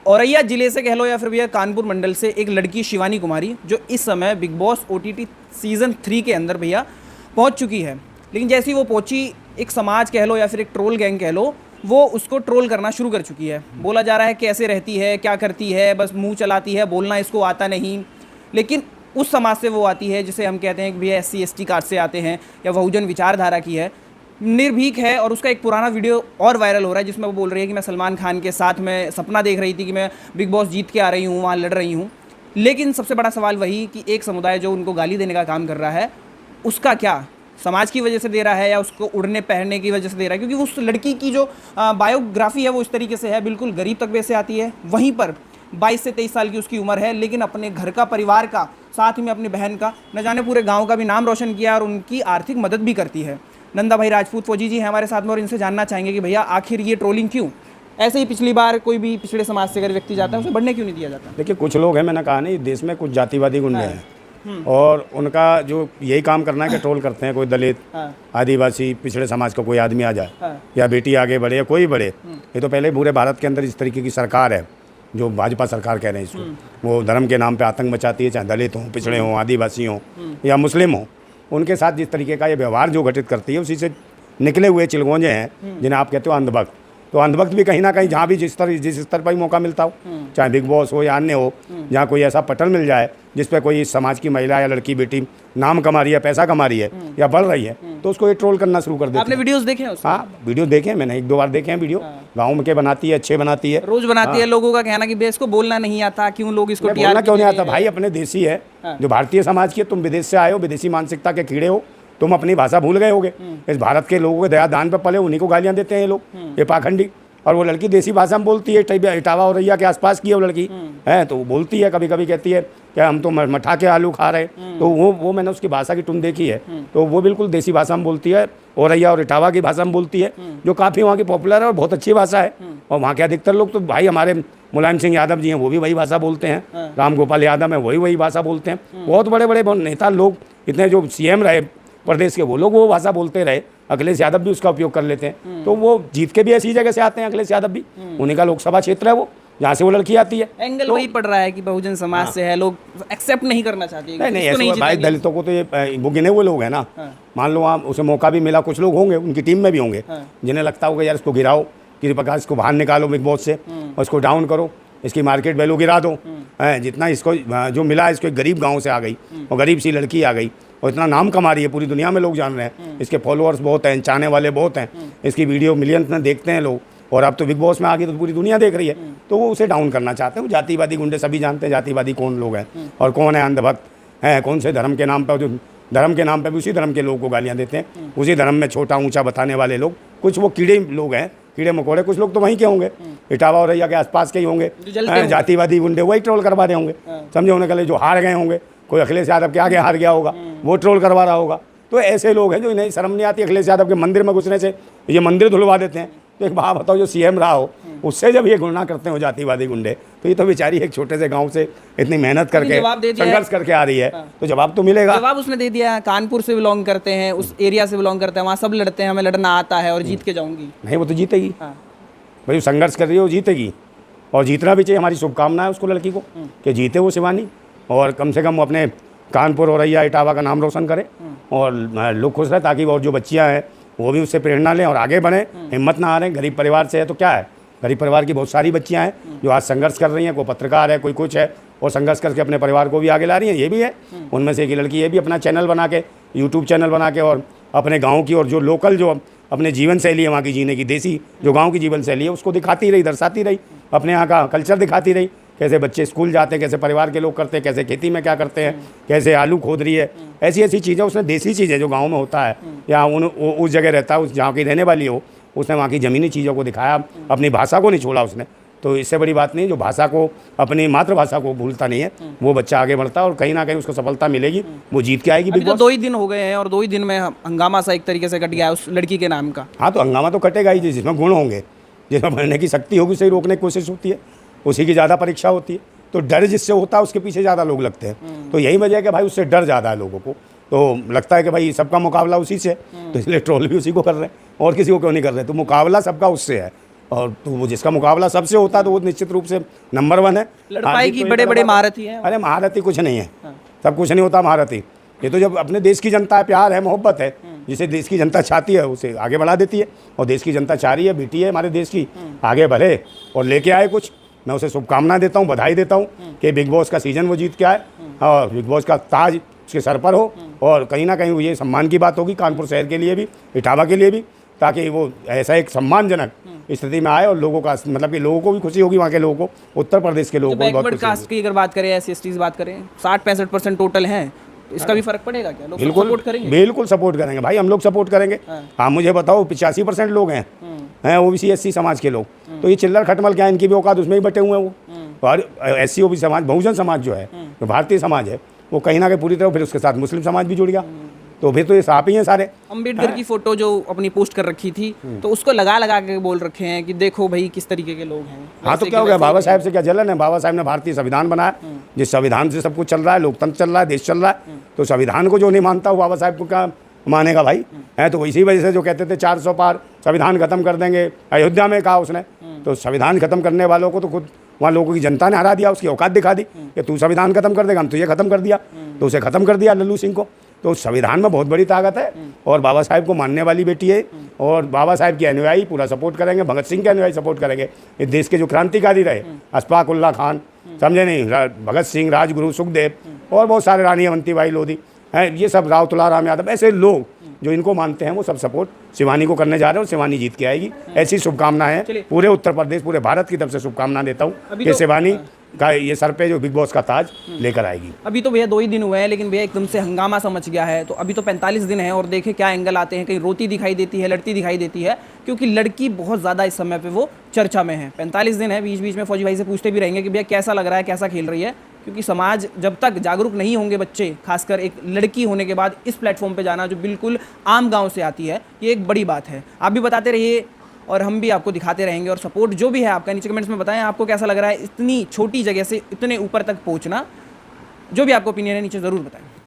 औरैया जिले से कह लो या फिर भैया कानपुर मंडल से एक लड़की शिवानी कुमारी, जो इस समय बिग बॉस OTT सीज़न 3 के अंदर भैया पहुंच चुकी है। लेकिन जैसे ही वो पहुंची, एक समाज कह लो या फिर एक ट्रोल गैंग कह लो, वो उसको ट्रोल करना शुरू कर चुकी है। बोला जा रहा है कैसे रहती है, क्या करती है, बस मुंह चलाती है, बोलना इसको आता नहीं। लेकिन उस समाज से वो आती है जिसे हम कहते हैं कि भैया SC ST कास्ट से आते हैं या बहुजन विचारधारा की है, निर्भीक है। और उसका एक पुराना वीडियो और वायरल हो रहा है जिसमें वो बोल रही है कि मैं सलमान खान के साथ में सपना देख रही थी कि मैं बिग बॉस जीत के आ रही हूँ, वहाँ लड़ रही हूँ। लेकिन सबसे बड़ा सवाल वही कि एक समुदाय जो उनको गाली देने का काम कर रहा है, उसका क्या समाज की वजह से दे रहा है या उसको उड़ने पहनने की वजह से दे रहा है? क्योंकि उस लड़की की जो बायोग्राफी है वो इस तरीके से है, बिल्कुल गरीब तबके से आती है। वहीं पर 22 से 23 साल की उसकी उम्र है, लेकिन अपने घर का, परिवार का, साथ ही में अपनी बहन का, न जाने पूरे गांव का भी नाम रोशन किया और उनकी आर्थिक मदद भी करती है। नंदा भाई राजपूत फौजी जी हैं हमारे साथ में और इनसे जानना चाहेंगे कि भैया आखिर ये ट्रोलिंग क्यों? ऐसे ही पिछली बार कोई भी पिछड़े समाज से अगर व्यक्ति जाता है उसे बढ़ने क्यों नहीं दिया जाता? देखिए, कुछ लोग हैं, मैंने कहा नहीं, देश में कुछ जातिवादी गुंडे हैं और उनका जो यही काम करना है कि ट्रोल करते हैं। कोई दलित, आदिवासी, पिछड़े समाज का कोई आदमी आ जाए या बेटी आगे बढ़े या कोई बढ़े। ये तो पहले पूरे भारत के अंदर इस तरीके की सरकार है जो भाजपा सरकार कह रहे हैं इसको। वो धर्म के नाम पे आतंक मचाती है, चाहे दलित हों, पिछड़े हों, आदिवासी हों या मुस्लिम हों। उनके साथ जिस तरीके का ये व्यवहार जो घटित करती है, उसी से निकले हुए चिलगोंजे हैं जिन्हें आप कहते हो अंधभक्त। तो अंधभक्त भी कहीं ना कहीं जहाँ भी जिस स्तर पर ही मौका मिलता हो, चाहे बिग बॉस हो या अन्य हो, जहाँ कोई ऐसा पटल मिल जाए जिस पे कोई समाज की महिला या लड़की बेटी नाम कमा रही है, पैसा कमा रही है या बढ़ रही है, तो उसको ये ट्रोल करना शुरू कर देते हैं। आपने वीडियोस देखे हैं उसके? हाँ, वीडियो देखे हैं मैंने, 1-2 बार देखे हैं वीडियो। गाँव में के बनाती है, अच्छे बनाती है, रोज बनाती है। लोगों का कहना कि भैया इसको बोलना नहीं आता, क्यों लोग इसको बोलना क्यों नहीं आता? भाई अपने देसी है, जो भारतीय समाज की है। तुम विदेश से आए हो, विदेशी मानसिकता के कीड़े हो, तुम अपनी भाषा भूल गए होगे। इस भारत के लोगों के दया दान पे पले, उन्हीं को गालियाँ देते हैं ये लोग, ये पाखंडी। और वो लड़की देसी भाषा में बोलती है, इटावा औरैया के आसपास की है वो लड़की है, तो वो बोलती है, कभी कभी कहती है कि हम तो मठा के आलू खा रहे हैं। तो वो मैंने उसकी भाषा की टुन देखी है, तो वो बिल्कुल देसी भाषा में बोलती है, औरैया और इटावा की भाषा में बोलती है, जो काफ़ी वहाँ की पॉपुलर है और बहुत अच्छी भाषा है। और वहाँ के अधिकतर लोग तो भाई हमारे मुलायम सिंह यादव जी हैं, वो भी वही भाषा बोलते हैं। राम गोपाल यादव है, वही भाषा बोलते हैं। बहुत बड़े बड़े नेता लोग, इतने जो CM रहे प्रदेश के, वो लोग वो भाषा बोलते रहे। अखिलेश यादव भी उसका उपयोग कर लेते हैं। तो वो जीत के भी ऐसी जगह से आते हैं, अखिलेश यादव भी, उन्हीं का लोकसभा क्षेत्र है वो, जहाँ से वो लड़की आती है। एंगल तो वही पड़ रहा है कि बहुजन समाज से है, लोग एक्सेप्ट नहीं करना चाहते। नहीं ऐसे भाई, दलितों को तो ये वो गिने हुए लोग हैं ना। मान लो आप उसे मौका भी मिला, कुछ लोग होंगे उनकी टीम में भी होंगे जिन्हें लगता होगा यार इसको गिराओ, किसी प्रकार इसको बाहर निकालो बिग बॉस से और इसको डाउन करो, इसकी मार्केट वैल्यू गिरा दो। जितना इसको जो मिला, इसको एक गरीब गाँव से आ गई और गरीब सी लड़की आ गई और इतना नाम कमा रही है, पूरी दुनिया में लोग जान रहे हैं, इसके फॉलोअर्स बहुत हैं, चाहने वाले बहुत हैं, इसकी वीडियो मिलियंस में देखते हैं लोग, और अब तो बिग बॉस में आ गई तो पूरी दुनिया देख रही है। तो वो उसे डाउन करना चाहते हैं। वो जातिवादी गुंडे सभी जानते हैं जातिवादी कौन लोग हैं और कौन है अंधभक्त हैं, कौन से धर्म के नाम पर, जो धर्म के नाम पर भी उसी धर्म के लोगों को गालियाँ देते हैं, उसी धर्म में छोटा ऊँचा बताने वाले लोग। कुछ वो कीड़े लोग हैं, कीड़े मकोड़े, कुछ लोग तो वहीं के होंगे, इटावा औरैया के आसपास के ही होंगे, जातिवादी गुंडे, वही ट्रोल करवा रहे होंगे। समझे, उन्हें कल जो हार गए होंगे, कोई अखिलेश यादव के आगे हार गया होगा, वो ट्रोल करवा रहा होगा। तो ऐसे लोग हैं जो इन्हें शर्म नहीं आती अखिलेश यादव के मंदिर में घुसने से, ये मंदिर धुलवा देते हैं। तो एक बात बताओ, जो CM रहा हो, उससे जब ये गुना करते हो जातिवादी गुंडे, तो ये तो बेचारी एक छोटे से गांव से इतनी मेहनत करके, संघर्ष करके आ रही है, तो जवाब तो मिलेगा। जवाब उसने दे दिया, कानपुर से बिलोंग करते हैं, उस एरिया से बिलोंग करते हैं, वहाँ सब लड़ते हैं, हमें लड़ना आता है और जीत के जाऊँगी। नहीं, वो तो जीतेगी भाई, संघर्ष कर रही है, वो जीतेगी और जीतना भी चाहिए। हमारी शुभकामना है उसको, लड़की को, कि जीते वो शिवानी, और कम से कम वो अपने कानपुर औरैया इटावा का नाम रोशन करे और लोग खुश रहे, ताकि और जो बच्चियां हैं वो भी उससे प्रेरणा लें और आगे बढ़ें, हिम्मत ना हारें। गरीब परिवार से है तो क्या है, गरीब परिवार की बहुत सारी बच्चियां हैं जो आज संघर्ष कर रही हैं, कोई पत्रकार है, कोई कुछ है, और संघर्ष करके अपने परिवार को भी आगे ला रही हैं। ये भी है, उनमें से एक लड़की ये भी अपना चैनल बना के, यूट्यूब चैनल बना के, और अपने गाँव की और जो लोकल जो अपने जीवन शैली है वहाँ की जीने की, देसी जो गाँव की जीवन शैली है, उसको दिखाती रही, दर्शाती रही, अपने यहाँ का कल्चर दिखाती रही। कैसे बच्चे स्कूल जाते हैं, कैसे परिवार के लोग करते हैं, कैसे खेती में क्या करते हैं, कैसे आलू खोद रही है, ऐसी ऐसी चीज़ें उसने, देसी चीज़ें जो गांव में होता है या उस जगह रहता है, उस जहाँ की रहने वाली हो, उसने वहाँ की ज़मीनी चीज़ों को दिखाया, अपनी भाषा को नहीं छोड़ा उसने। तो इससे बड़ी बात नहीं, जो भाषा को, अपनी मातृभाषा को भूलता नहीं है, वो बच्चा आगे बढ़ता है और कहीं ना कहीं उसको सफलता मिलेगी, वो जीत के आएगी। तो 2 ही दिन हो गए हैं और 2 ही दिन में हंगामा सा एक तरीके से कट गया है उस लड़की के नाम का। हाँ, तो हंगामा तो कटेगा ही, जिसमें गुण होंगे, जिसमें बढ़ने की शक्ति होगी, उसे रोकने की कोशिश होती है, उसी की ज़्यादा परीक्षा होती है। तो डर जिससे होता है उसके पीछे ज़्यादा लोग लगते हैं। तो यही वजह है कि भाई उससे डर ज़्यादा है लोगों को, तो लगता है कि भाई सबका मुकाबला उसी से, तो इसलिए ट्रोल भी उसी को कर रहे हैं, और किसी को क्यों नहीं कर रहे। तो मुकाबला सबका उससे है, और तो वो जिसका मुकाबला सबसे होता है तो वो निश्चित रूप से नंबर 1 है। लड़पाई की बड़े-बड़े महारथी हैं। अरे महारथी कुछ नहीं है, सब कुछ नहीं होता महारथी। ये तो जब अपने देश की जनता है, प्यार है, मोहब्बत है, जिसे देश की जनता चाहती है उसे आगे बढ़ा देती है। और देश की जनता चाह रही है बेटी है हमारे देश की आगे बढ़े और लेके आए कुछ। मैं उसे शुभकामनाएं देता हूँ, बधाई देता हूँ कि बिग बॉस का सीज़न वो जीत के आए और बिग बॉस का ताज उसके सर पर हो। और कहीं ना कहीं ये सम्मान की बात होगी कानपुर शहर के लिए भी, इटावा के लिए भी, ताकि वो ऐसा एक सम्मानजनक स्थिति में आए और लोगों का मतलब कि लोगों को भी खुशी होगी, वहाँ के लोगों को, उत्तर प्रदेश के लोगों को भी बहुत खुशी कास्ट होगी। की अगर बात करें, SC ST की बात करें, 60-65% टोटल हैं, तो इसका भी फर्क पड़ेगा क्या? लोग बिल्कुल सपोर्ट करेंगे? बिल्कुल सपोर्ट करेंगे भाई, हम लोग सपोर्ट करेंगे। हाँ मुझे बताओ 85% लोग हैं OBC SC समाज के लोग, तो ये चिल्लर खटमल क्या है, इनकी भी औकात उसमें ही बटे हुए हैं वो। और SC OBC समाज, बहुजन समाज जो है, जो भारतीय समाज है, वो कहीं ना कहीं पूरी तरह, फिर उसके साथ मुस्लिम समाज भी जुड़ गया, तो फिर तो ये साफ ही हैं सारे। अम्बेडकर की फोटो जो अपनी पोस्ट कर रखी थी, तो उसको लगा के बोल रखे हैं कि देखो भाई किस तरीके के लोग हैं। हाँ तो क्या हो गया, बाबा साहब से क्या जलन है? बाबा साहब ने भारतीय संविधान बनाया, जिस संविधान से सब कुछ चल रहा है, लोकतंत्र चल रहा है, देश चल रहा है, तो संविधान को जो नहीं मानता वो बाबा साहब को क्या मानेगा भाई? है तो इसी वजह से जो कहते थे 400 पार संविधान खत्म कर देंगे, अयोध्या में कहा उसने, तो संविधान खत्म करने वालों को तो खुद वहाँ लोगों की जनता ने हरा दिया, उसकी औकात दिखा दी कि तू संविधान खत्म कर देगा, हम तुझे खत्म कर दिया, तो उसे खत्म कर दिया लल्लू सिंह को। तो संविधान में बहुत बड़ी ताकत है और बाबा साहब को मानने वाली बेटी है और बाबा साहब के अनुयायी पूरा सपोर्ट करेंगे, भगत सिंह के अनुयायी सपोर्ट करेंगे। इस देश के जो क्रांतिकारी रहे, अशफाक उल्लाह खान, समझे नहीं, भगत सिंह, राजगुरु, सुखदेव और बहुत सारे, रानी अवंतीबाई लोधी हैं, ये सब, राव तुलाराम यादव, ऐसे लोग जो इनको मानते हैं वो सब सपोर्ट शिवानी को करने जा रहे हैं और शिवानी जीत के आएगी। ऐसी शुभकामनाएं हैं पूरे उत्तर प्रदेश, पूरे भारत की तरफ से शुभकामनाएं देता हूँ कि शिवानी का ये सर पे जो बिग बॉस का ताज लेकर आएगी। अभी तो भैया 2 ही दिन हुए हैं, लेकिन भैया एकदम से हंगामा सा मच गया है, तो अभी तो 45 दिन है और देखे क्या एंगल आते हैं, कहीं रोती दिखाई देती है, लड़ती दिखाई देती है, क्योंकि लड़की बहुत ज़्यादा इस समय पे वो चर्चा में है। 45 दिन है, बीच बीच में फौजी भाई से पूछते भी रहेंगे कि भैया कैसा लग रहा है, कैसा खेल रही है, क्योंकि समाज जब तक जागरूक नहीं होंगे बच्चे, खासकर एक लड़की होने के बाद इस प्लेटफॉर्म पे जाना जो बिल्कुल आम गांव से आती है, ये एक बड़ी बात है। आप भी बताते रहिए और हम भी आपको दिखाते रहेंगे, और सपोर्ट जो भी है आपका नीचे कमेंट्स में बताएं आपको कैसा लग रहा है इतनी छोटी जगह से इतने ऊपर तक पहुंचना। जो भी आपको ओपिनियन है नीचे ज़रूर बताएं।